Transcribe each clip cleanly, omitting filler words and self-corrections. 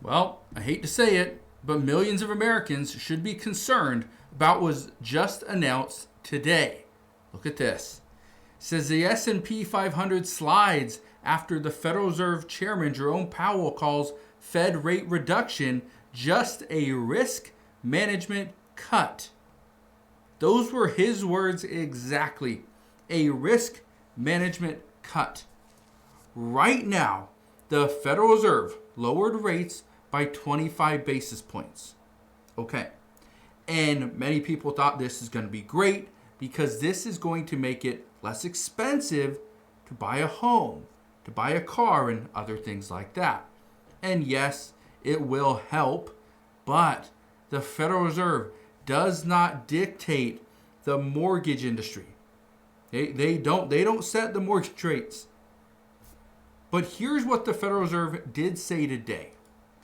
Well, I hate to say it, but millions of Americans should be concerned about what was just announced today. Look at this. It says the S&P 500 slides after the Federal Reserve Chairman Jerome Powell calls Fed rate reduction just a risk management cut. Those were his words exactly. A risk management cut. Right now, the Federal Reserve lowered rates by 25 basis points. Okay. And many people thought this is going to be great because this is going to make it less expensive to buy a home, to buy a car, and other things like that. And yes, it will help, but the Federal Reserve does not dictate the mortgage industry. They don't set the mortgage rates. But here's what the Federal Reserve did say today.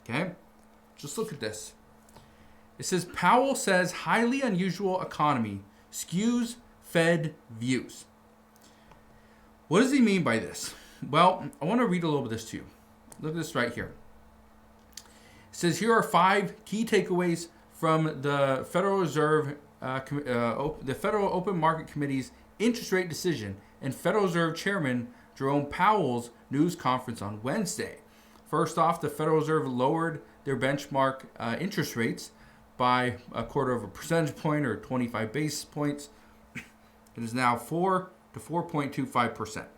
Okay? Just look at this. It says Powell says highly unusual economy skews Fed views. What does he mean by this? Well, I want to read a little bit of this to you. Look at this right here. It says here are 5 key takeaways from the Federal Reserve, the Federal Open Market Committee's interest rate decision and Federal Reserve Chairman Jerome Powell's news conference on Wednesday. First off, the Federal Reserve lowered their benchmark interest rates by 1/4 of a percentage point or 25 basis points. It is now 4 to 4.25%.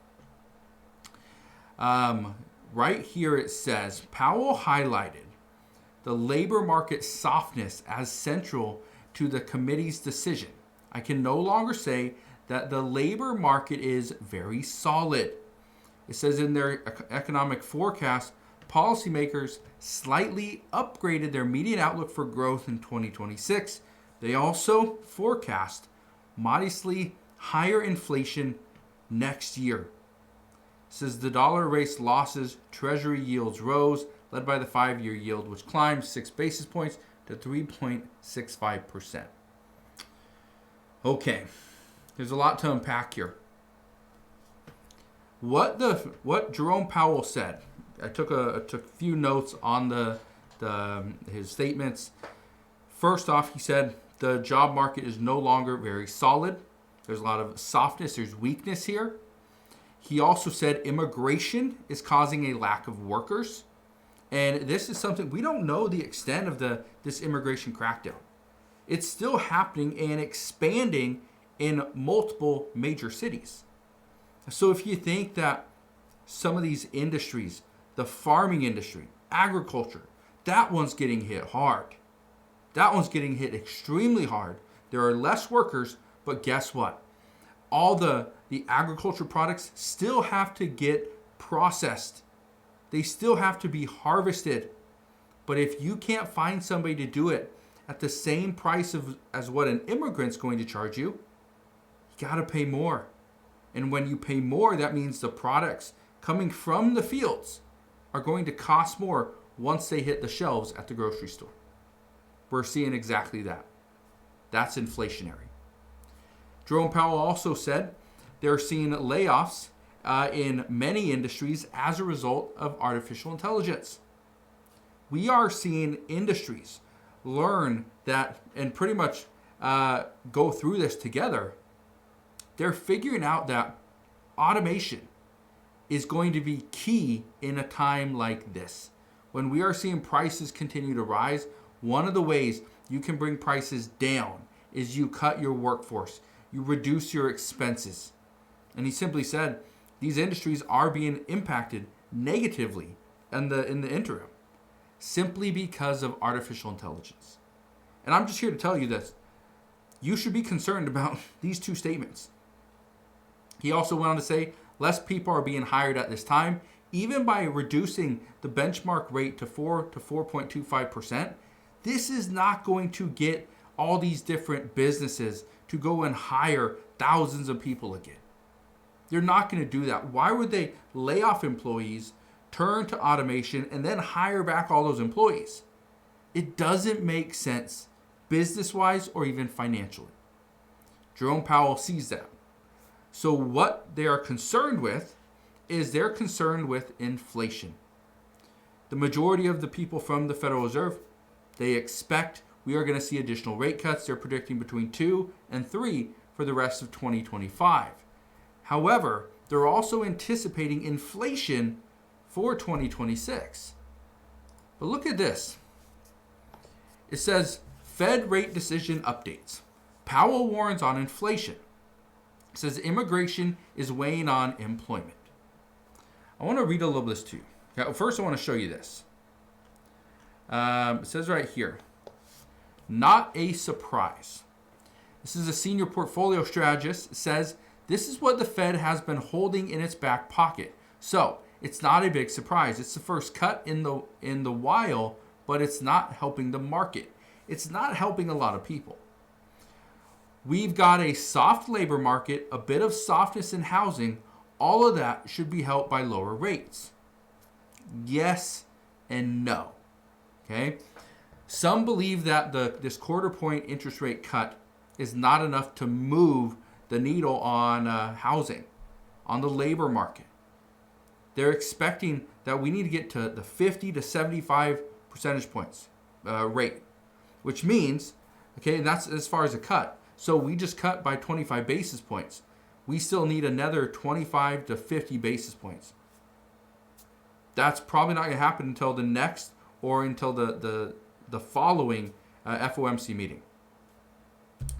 Right here it says, Powell highlighted the labor market softness as central to the committee's decision. I can no longer say that the labor market is very solid. It says in their economic forecast, policymakers slightly upgraded their median outlook for growth in 2026. They also forecast modestly higher inflation next year. It says the dollar erased losses, treasury yields rose, led by the 5-year yield, which climbed 6 basis points to 3.65%. Okay, there's a lot to unpack here. What Jerome Powell said, I took a few notes on his statements. First off, he said the job market is no longer very solid. There's a lot of softness. There's weakness here. He also said immigration is causing a lack of workers. And this is something, we don't know the extent of this immigration crackdown. It's still happening and expanding in multiple major cities. So if you think that some of these industries, the farming industry, agriculture, that one's getting hit hard. That one's getting hit extremely hard. There are less workers, but guess what? All the agriculture products still have to get processed. They still have to be harvested. But if you can't find somebody to do it at the same price as what an immigrant's going to charge you, you got to pay more. And when you pay more, that means the products coming from the fields are going to cost more once they hit the shelves at the grocery store. We're seeing exactly that. That's inflationary. Jerome Powell also said they're seeing layoffs in many industries as a result of artificial intelligence. We are seeing industries learn that and pretty much go through this together. They're figuring out that automation is going to be key in a time like this. When we are seeing prices continue to rise, one of the ways you can bring prices down is you cut your workforce, you reduce your expenses. And he simply said these industries are being impacted negatively in the interim simply because of artificial intelligence. And I'm just here to tell you this. You should be concerned about these two statements. He also went on to say less people are being hired at this time, even by reducing the benchmark rate to 4 to 4.25%. This is not going to get all these different businesses to go and hire thousands of people again. They're not going to do that. Why would they lay off employees, turn to automation, and then hire back all those employees? It doesn't make sense business-wise or even financially. Jerome Powell sees that. So what they are concerned with is they're concerned with inflation. The majority of the people from the Federal Reserve, they expect we are going to see additional rate cuts. They're predicting between 2 and 3 for the rest of 2025. However, they're also anticipating inflation for 2026. But look at this. It says, Fed rate decision updates. Powell warns on inflation. It says immigration is weighing on employment. I want to read a little bit of this to you. Okay, first, I want to show you this. It says right here, not a surprise. This is a senior portfolio strategist. It says this is what the Fed has been holding in its back pocket. So it's not a big surprise. It's the first cut in the while, but it's not helping the market. It's not helping a lot of people. We've got a soft labor market, a bit of softness in housing. All of that should be helped by lower rates. Yes and no. Okay? Some believe that this quarter point interest rate cut is not enough to move the needle on housing, on the labor market. They're expecting that we need to get to the 50 to 75 percentage points rate, which means, okay, and that's as far as a cut. So we just cut by 25 basis points. We still need another 25 to 50 basis points. That's probably not going to happen until the next or until the following FOMC meeting.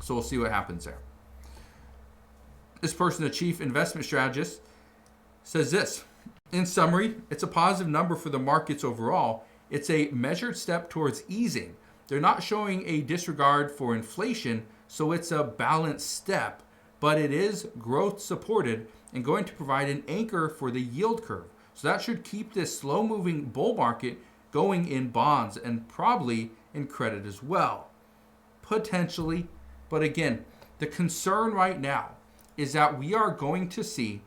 So we'll see what happens there. This person, the chief investment strategist, says this. In summary, it's a positive number for the markets overall. It's a measured step towards easing. They're not showing a disregard for inflation, so it's a balanced step, but it is growth supported and going to provide an anchor for the yield curve. So that should keep this slow-moving bull market going in bonds and probably in credit as well. Potentially. But again, the concern right now is that we are going to see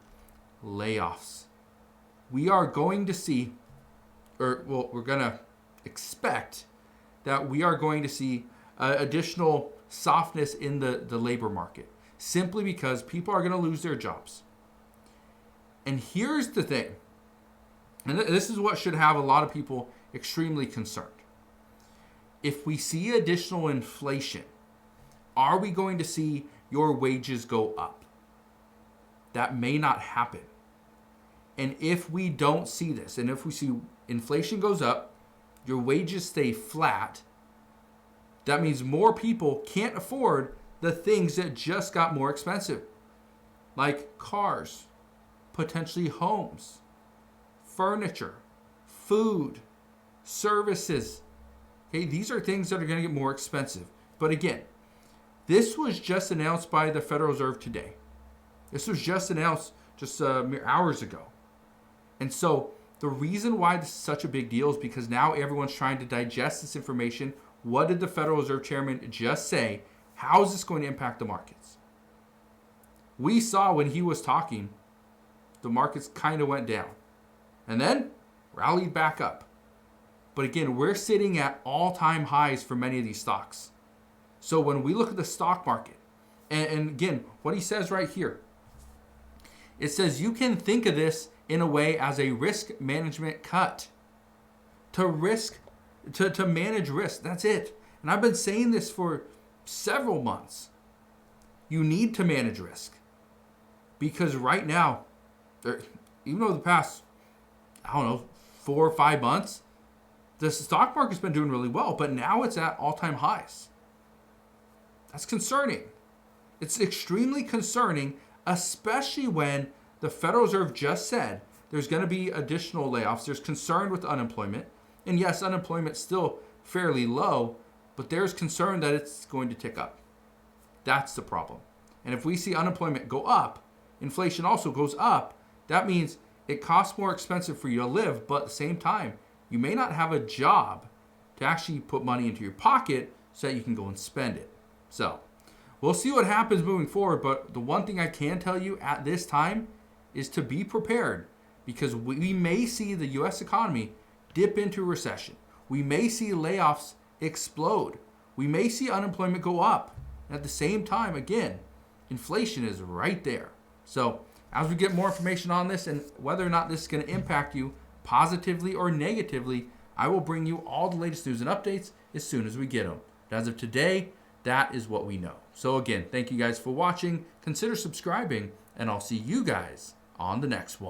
layoffs. We are going to see, we're going to expect that we are going to see additional softness in the labor market, simply because people are going to lose their jobs. And here's the thing, and this is what should have a lot of people extremely concerned. If we see additional inflation, are we going to see your wages go up? That may not happen. And if we don't see this, and if we see inflation goes up, your wages stay flat, that means more people can't afford the things that just got more expensive, like cars, potentially homes, furniture, food, services. Okay, these are things that are going to get more expensive. But again, this was just announced by the Federal Reserve today. This was just announced just mere hours ago. And so the reason why this is such a big deal is because now everyone's trying to digest this information. What did the Federal Reserve Chairman just say? How is this going to impact the markets? We saw when he was talking, the markets kind of went down and then rallied back up. But again, we're sitting at all-time highs for many of these stocks. So when we look at the stock market, and again, what he says right here, it says you can think of this in a way as a risk management cut. To manage risk, that's it. And I've been saying this for several months. You need to manage risk. Because right now, even over the past, 4 or 5 months, the stock market's been doing really well, but now it's at all-time highs. That's concerning. It's extremely concerning, especially when the Federal Reserve just said there's going to be additional layoffs. There's concern with unemployment. And yes, unemployment's still fairly low, but there's concern that it's going to tick up. That's the problem. And if we see unemployment go up, inflation also goes up, that means it costs more expensive for you to live, but at the same time, you may not have a job to actually put money into your pocket so that you can go and spend it. So we'll see what happens moving forward, but the one thing I can tell you at this time is to be prepared, because we may see the U.S. economy dip into a recession. We may see layoffs explode. We may see unemployment go up. And at the same time, again, inflation is right there. So as we get more information on this and whether or not this is going to impact you positively or negatively, I will bring you all the latest news and updates as soon as we get them. But as of today, that is what we know. So again, thank you guys for watching. Consider subscribing, and I'll see you guys on the next one.